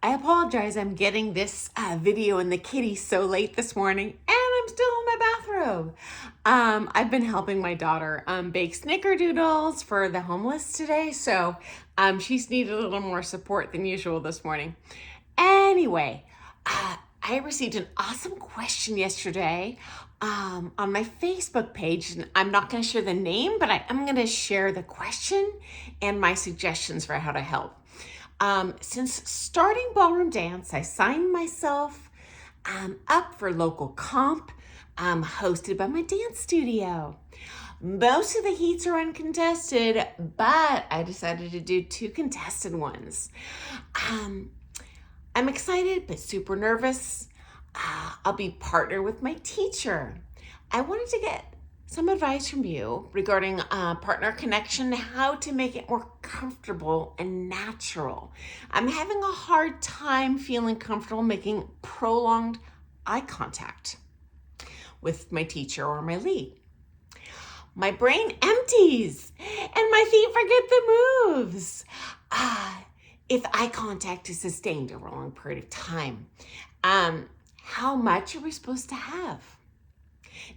I apologize, I'm getting this video in the kitty so late this morning and I'm still in my bathrobe. I've been helping my daughter bake snickerdoodles for the homeless today, so she's needed a little more support than usual this morning. Anyway, I received an awesome question yesterday on my Facebook page, and I'm not going to share the name, but I am going to share the question and my suggestions for how to help. Since starting ballroom dance, I signed myself up for local comp hosted by my dance studio. Most of the heats are uncontested, but I decided to do 2 contested ones. I'm excited, but super nervous. I'll be partnered with my teacher. I wanted to get some advice from you regarding partner connection, how to make it more comfortable and natural. I'm having a hard time feeling comfortable making prolonged eye contact with my teacher or my lead. My brain empties and my feet forget the moves. If eye contact is sustained over a long period of time, how much are we supposed to have?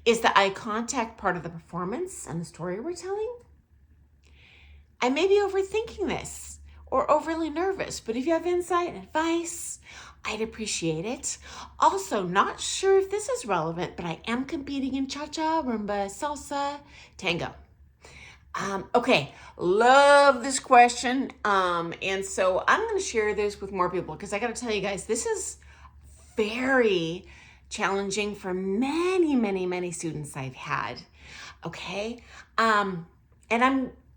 Is the eye contact part of the performance and the story we're telling? I may be overthinking this or overly nervous, but if you have insight and advice, I'd appreciate it. Also, not sure if this is relevant, but I am competing in cha-cha, rumba, salsa, tango. Okay, love this question. And so I'm going to share this with more people because I got to tell you guys, this is very challenging for many students I've had. Okay. And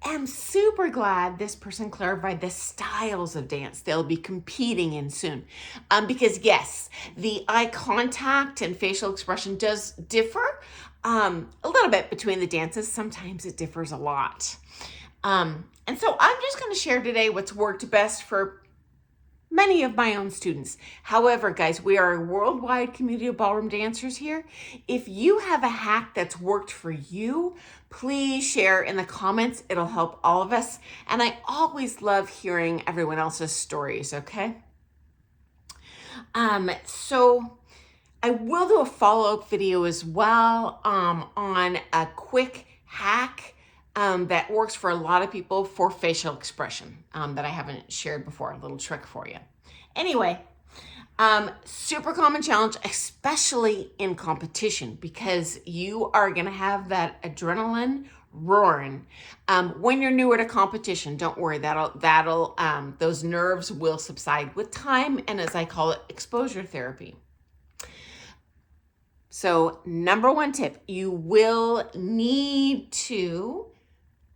I'm super glad this person clarified the styles of dance they'll be competing in soon. Because yes, the eye contact and facial expression does differ a little bit between the dances. Sometimes it differs a lot. And so I'm just going to share today what's worked best for many of my own students. However, guys, we are a worldwide community of ballroom dancers here. If you have a hack that's worked for you, please share in the comments. It'll help all of us. And I always love hearing everyone else's stories, okay? So I will do a follow-up video as well on a quick hack that works for a lot of people for facial expression that I haven't shared before, a little trick for you. Anyway, super common challenge, especially in competition, because you are going to have that adrenaline roaring. When you're new at a competition, don't worry, those nerves will subside with time, and as I call it, exposure therapy. So number 1 tip, you will need to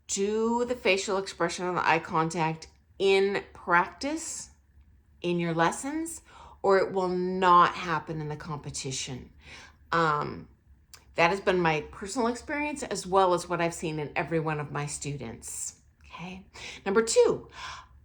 do the facial expression and the eye contact in practice, in your lessons, or it will not happen in the competition. That has been my personal experience as well as what I've seen in every one of my students. Okay. Number 2,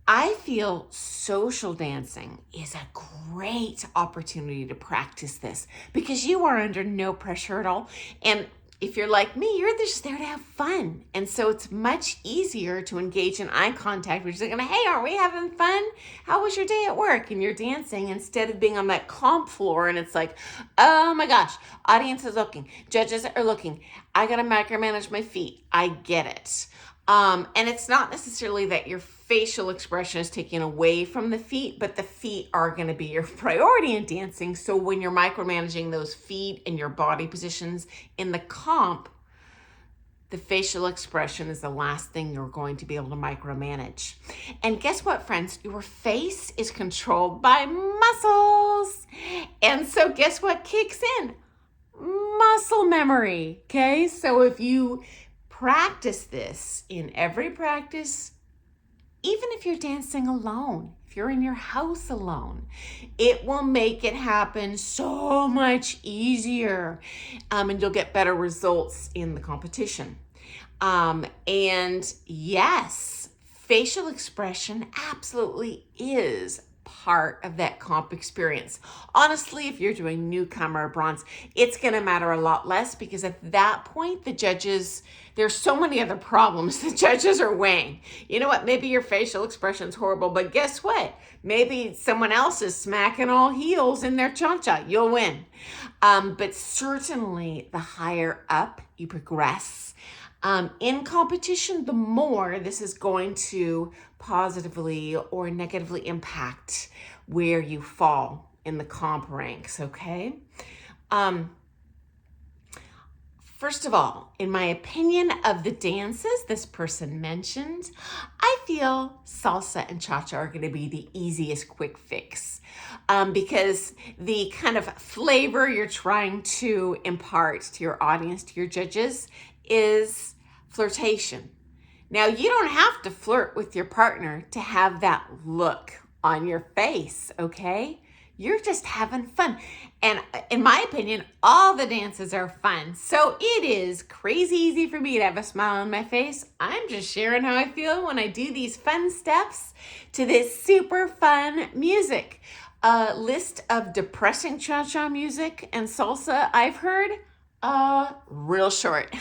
I feel social dancing is a great opportunity to practice this because you are under no pressure at all. And if you're like me, you're just there to have fun. And so it's much easier to engage in eye contact, which is like, hey, aren't we having fun? How was your day at work? And you're dancing instead of being on that comp floor. And it's like, oh my gosh, audience is looking, judges are looking. I got to micromanage my feet. I get it. And it's not necessarily that your facial expression is taken away from the feet, but the feet are going to be your priority in dancing. So when you're micromanaging those feet and your body positions in the comp, the facial expression is the last thing you're going to be able to micromanage. And guess what, friends? Your face is controlled by muscles. And so guess what kicks in? Muscle memory. Okay. So if you practice this in every practice, even if you're dancing alone, if you're in your house alone, it will make it happen so much easier, and you'll get better results in the competition. And yes, facial expression absolutely is part of that comp experience. Honestly, if you're doing newcomer or bronze, it's going to matter a lot less because at that point, the judges, there's so many other problems the judges are weighing. You know what? Maybe your facial expression is horrible, but guess what? Maybe someone else is smacking all heels in their cha-cha. You'll win. But certainly the higher up you progress in competition, the more this is going to positively or negatively impact where you fall in the comp ranks, okay? First of all, in my opinion of the dances this person mentioned, I feel salsa and cha-cha are going to be the easiest quick fix because the kind of flavor you're trying to impart to your audience, to your judges, is flirtation. Now, you don't have to flirt with your partner to have that look on your face, okay? You're just having fun. And in my opinion, all the dances are fun. So it is crazy easy for me to have a smile on my face. I'm just sharing how I feel when I do these fun steps to this super fun music. A list of depressing cha-cha music and salsa I've heard, real short.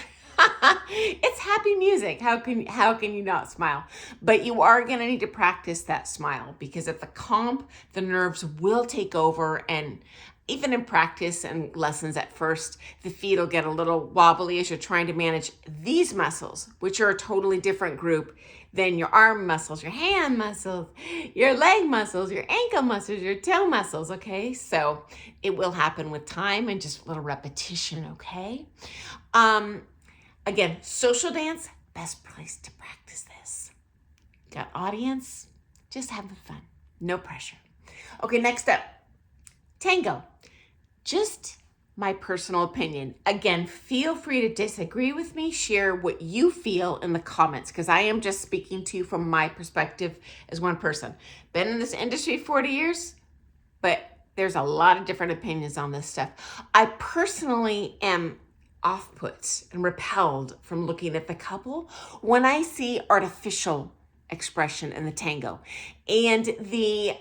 It's happy music. How can you not smile? But you are going to need to practice that smile because at the comp, the nerves will take over, and even in practice and lessons at first, the feet will get a little wobbly as you're trying to manage these muscles, which are a totally different group than your arm muscles, your hand muscles, your leg muscles, your ankle muscles, your toe muscles, okay? So it will happen with time and just a little repetition, okay? Again, social dance, best place to practice this. Got audience, just having fun, no pressure. Okay, next up, tango. Just my personal opinion. Again, feel free to disagree with me, share what you feel in the comments because I am just speaking to you from my perspective as one person. Been in this industry 40 years, but there's a lot of different opinions on this stuff. I personally am off-put and repelled from looking at the couple when I see artificial expression in the tango and the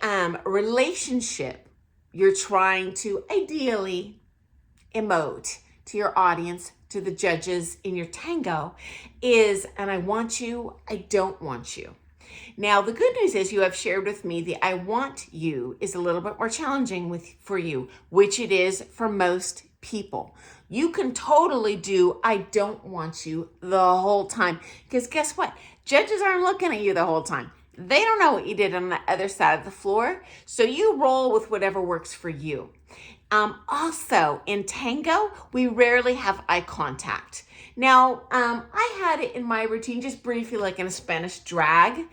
relationship you're trying to ideally emote to your audience, to the judges in your tango is, and I want you, I don't want you. Now, the good news is you have shared with me the I want you is a little bit more challenging for you, which it is for most people. You can totally do I don't want you the whole time because guess what? Judges aren't looking at you the whole time. They don't know what you did on the other side of the floor. So you roll with whatever works for you. Also, in tango, we rarely have eye contact. Now, I had it in my routine just briefly like in a Spanish drag.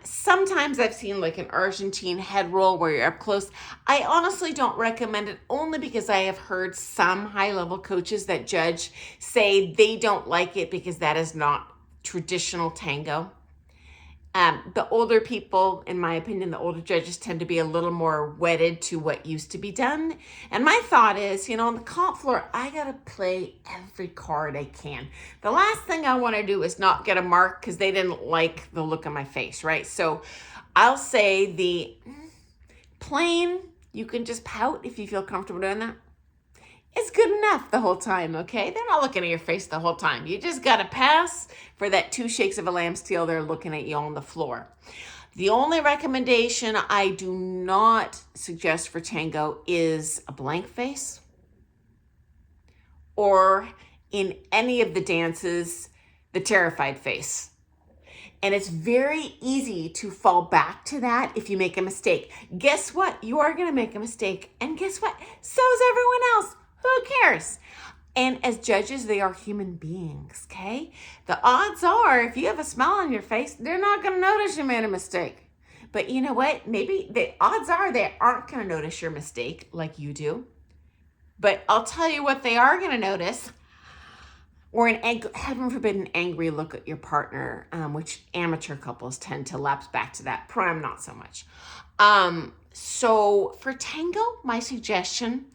Sometimes I've seen like an Argentine head roll where you're up close. I honestly don't recommend it only because I have heard some high-level coaches that judge say they don't like it because that is not traditional tango. The older people, in my opinion, the older judges tend to be a little more wedded to what used to be done. And my thought is, on the comp floor, I got to play every card I can. The last thing I want to do is not get a mark because they didn't like the look on my face, right? So I'll say the plain, you can just pout if you feel comfortable doing that. It's good enough the whole time, okay? They're not looking at your face the whole time. You just got to pass for that 2 shakes of a lamb's tail. They're looking at you on the floor. The only recommendation I do not suggest for tango is a blank face or in any of the dances, the terrified face. And it's very easy to fall back to that if you make a mistake. Guess what? You are going to make a mistake. And guess what? So is everyone else. Who cares? And as judges, they are human beings, okay? The odds are, if you have a smile on your face, they're not going to notice you made a mistake. But you know what? Maybe the odds are they aren't going to notice your mistake like you do. But I'll tell you what they are going to notice. Or heaven forbid, an angry look at your partner, which amateur couples tend to lapse back to that. Prime, not so much. So for tango, my suggestion,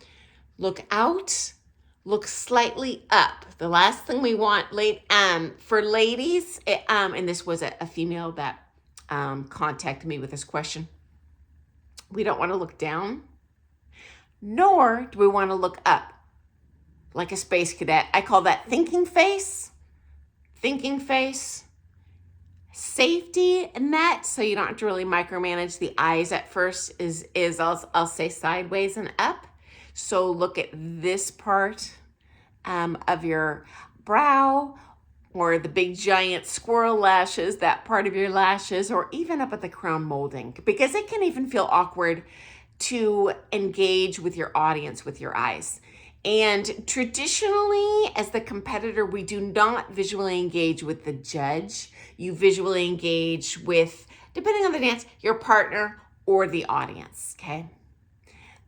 look out, look slightly up. The last thing we want for ladies, and this was a female that contacted me with this question. We don't want to look down, nor do we want to look up like a space cadet. I call that thinking face. Thinking face. Safety net, so you don't have to really micromanage the eyes at first, is I'll say sideways and up. So look at this part of your brow, or the big giant squirrel lashes, that part of your lashes, or even up at the crown molding, because it can even feel awkward to engage with your audience with your eyes. And traditionally, as the competitor, we do not visually engage with the judge. You visually engage with, depending on the dance, your partner or the audience, okay?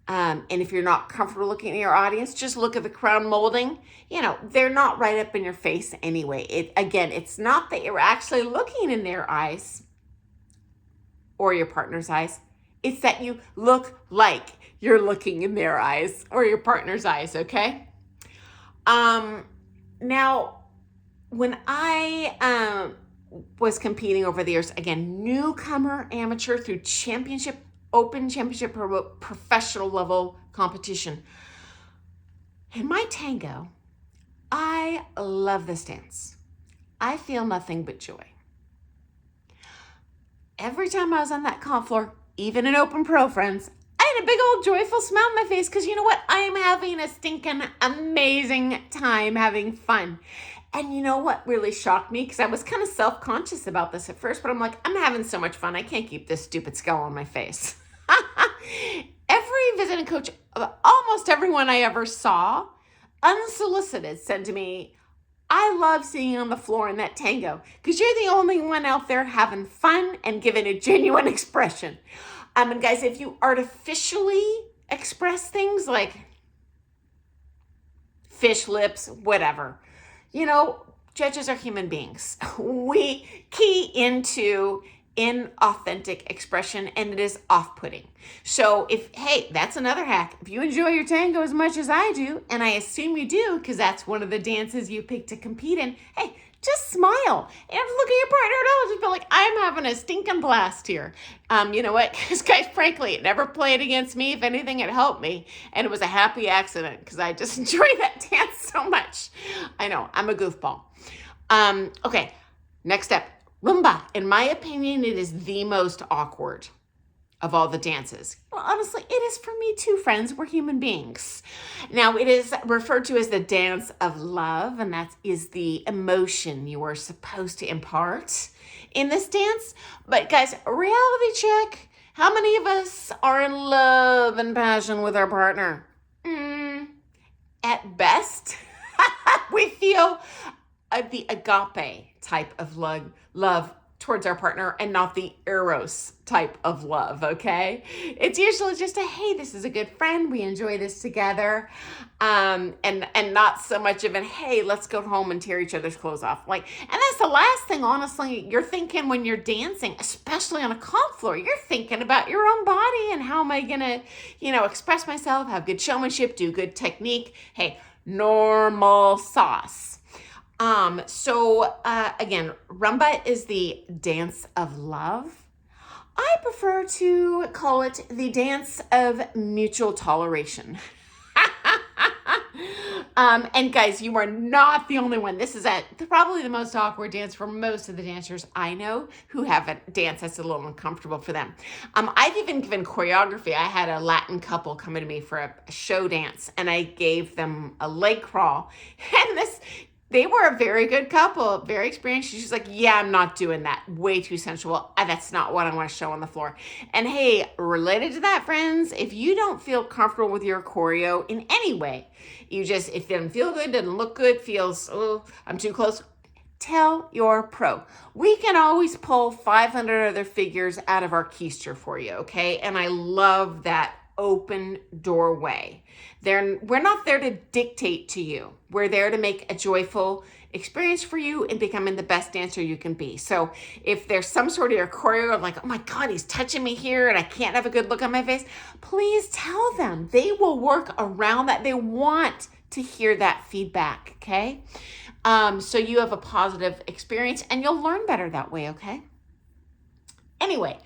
And if you're not comfortable looking at your audience, just look at the crown molding. They're not right up in your face anyway. It's not that you're actually looking in their eyes or your partner's eyes. It's that you look like you're looking in their eyes or your partner's eyes, okay? Now, when I was competing over the years, again, newcomer, amateur through championship, open championship, professional level competition. In my tango, I love this dance. I feel nothing but joy. Every time I was on that comp floor, even in open pro, friends, I had a big old joyful smile on my face, because you know what? I am having a stinking amazing time having fun. And you know what really shocked me? Because I was kind of self-conscious about this at first, but I'm like, I'm having so much fun. I can't keep this stupid scowl on my face. Every visiting coach, almost everyone I ever saw, unsolicited, said to me, I love seeing you on the floor in that tango, because you're the only one out there having fun and giving a genuine expression. And guys, if you artificially express things like fish lips, whatever, judges are human beings. We key into inauthentic expression, and it is off-putting. So that's another hack. If you enjoy your tango as much as I do, and I assume you do, because that's one of the dances you pick to compete in, hey, just smile. You have to look at your partner at all. Just be like, I'm having a stinking blast here. You know what? Because guys, frankly, it never played against me. If anything, it helped me. And it was a happy accident, because I just enjoy that dance so much. I know, I'm a goofball. Okay, next step. Rumba, in my opinion, it is the most awkward of all the dances. Well, honestly, it is for me too, friends. We're human beings. Now, it is referred to as the dance of love, and that is the emotion you are supposed to impart in this dance. But guys, reality check. How many of us are in love and passion with our partner? At best, we feel the agape type of love towards our partner, and not the eros type of love, okay? It's usually just hey, this is a good friend, we enjoy this together, and not so much of hey, let's go home and tear each other's clothes off. And that's the last thing, honestly, you're thinking when you're dancing, especially on a comp floor. You're thinking about your own body and how am I gonna, express myself, have good showmanship, do good technique. Hey, normal sauce. Again, rumba is the dance of love. I prefer to call it the dance of mutual toleration. And guys, you are not the only one. This is probably the most awkward dance for most of the dancers I know who have a dance that's a little uncomfortable for them. I've even given choreography. I had a Latin couple come to me for a show dance, and I gave them a leg crawl. And they were a very good couple, very experienced. She's like, yeah, I'm not doing that. Way too sensual. That's not what I want to show on the floor. And hey, related to that, friends, if you don't feel comfortable with your choreo in any way, if it doesn't feel good, doesn't look good, feels, I'm too close, tell your pro. We can always pull 500 other figures out of our keister for you, okay? And I love that open doorway. We're not there to dictate to you. We're there to make a joyful experience for you and becoming the best dancer you can be. So if there's some sort of your choreo like, oh my God, he's touching me here and I can't have a good look on my face, please tell them. They will work around that. They want to hear that feedback, okay? So you have a positive experience and you'll learn better that way, okay? Anyway,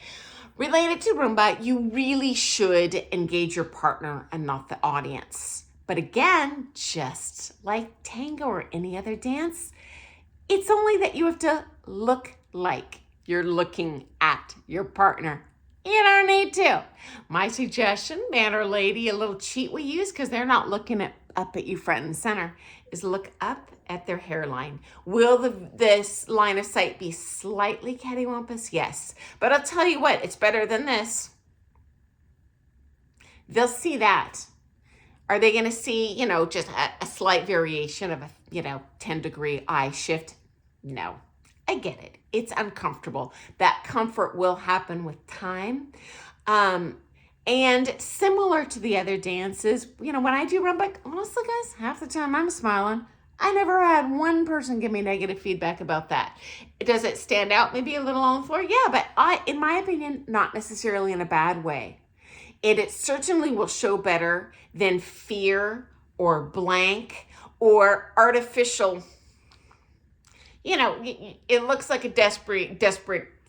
Related to Roomba, you really should engage your partner and not the audience. But again, just like Tango or any other dance, it's only that you have to look like you're looking at your partner. You don't need to. My suggestion, man or lady, a little cheat we use because they're not looking up at you front and center, is look up at their hairline. Will this line of sight be slightly cattywampus? Yes. But I'll tell you what, it's better than this. They'll see that. Are they going to see, just a slight variation of a, 10-degree eye shift? No. I get it. It's uncomfortable. That comfort will happen with time. And similar to the other dances, when I do Roomba, honestly, guys, half the time I'm smiling. I never had one person give me negative feedback about that. Does it stand out maybe a little on the floor? Yeah, but in my opinion, not necessarily in a bad way. It certainly will show better than fear or blank or artificial. It looks like a desperate,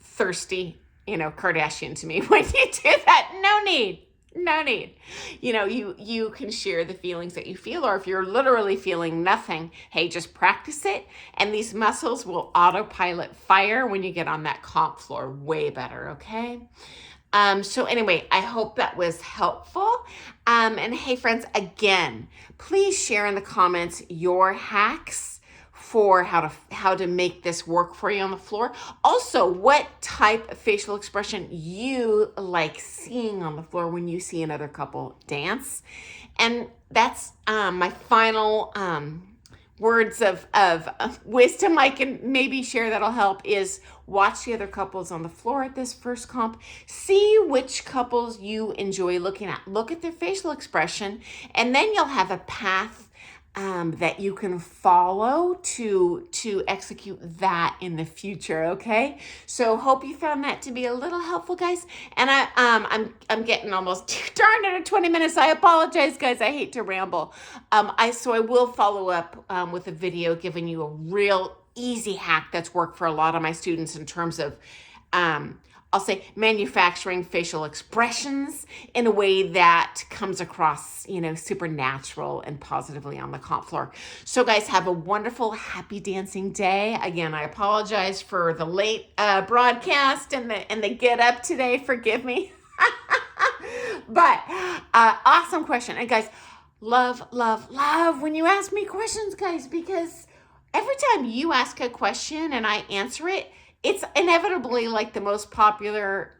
thirsty, Kardashian to me when you do that. No need. You can share the feelings that you feel, or if you're literally feeling nothing, hey, just practice it. And these muscles will autopilot fire when you get on that comp floor way better, okay? So anyway, I hope that was helpful. And hey, friends, again, please share in the comments your hacks for how to make this work for you on the floor. Also, what type of facial expression you like seeing on the floor when you see another couple dance. And that's my final words of wisdom I can maybe share that'll help is watch the other couples on the floor at this first comp. See which couples you enjoy looking at. Look at their facial expression, and then you'll have a path that you can follow to execute that in the future, okay? So hope you found that to be a little helpful, guys. And I'm getting almost darn near 20 minutes. I apologize, guys. I hate to ramble. So I will follow up with a video giving you a real easy hack that's worked for a lot of my students in terms of I'll say manufacturing facial expressions in a way that comes across, super natural and positively on the comp floor. So guys, have a wonderful, happy dancing day. Again, I apologize for the late broadcast and the get up today. Forgive me. But awesome question. And guys, love when you ask me questions, guys, because every time you ask a question and I answer it, it's inevitably like the most popular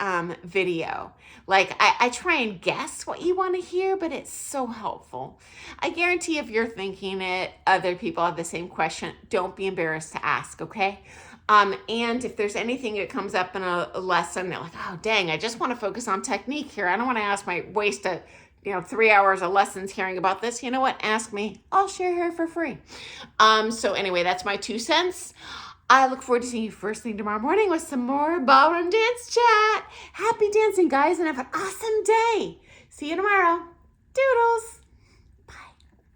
video. Like I try and guess what you want to hear, but it's so helpful. I guarantee if you're thinking it, other people have the same question. Don't be embarrassed to ask, okay? And if there's anything that comes up in a lesson, they're like, oh, dang, I just want to focus on technique here. I don't want to waste 3 hours of lessons hearing about this. You know what? Ask me. I'll share here for free. So anyway, that's my 2 cents. I look forward to seeing you first thing tomorrow morning with some more ballroom dance chat. Happy dancing, guys, and have an awesome day. See you tomorrow. Doodles.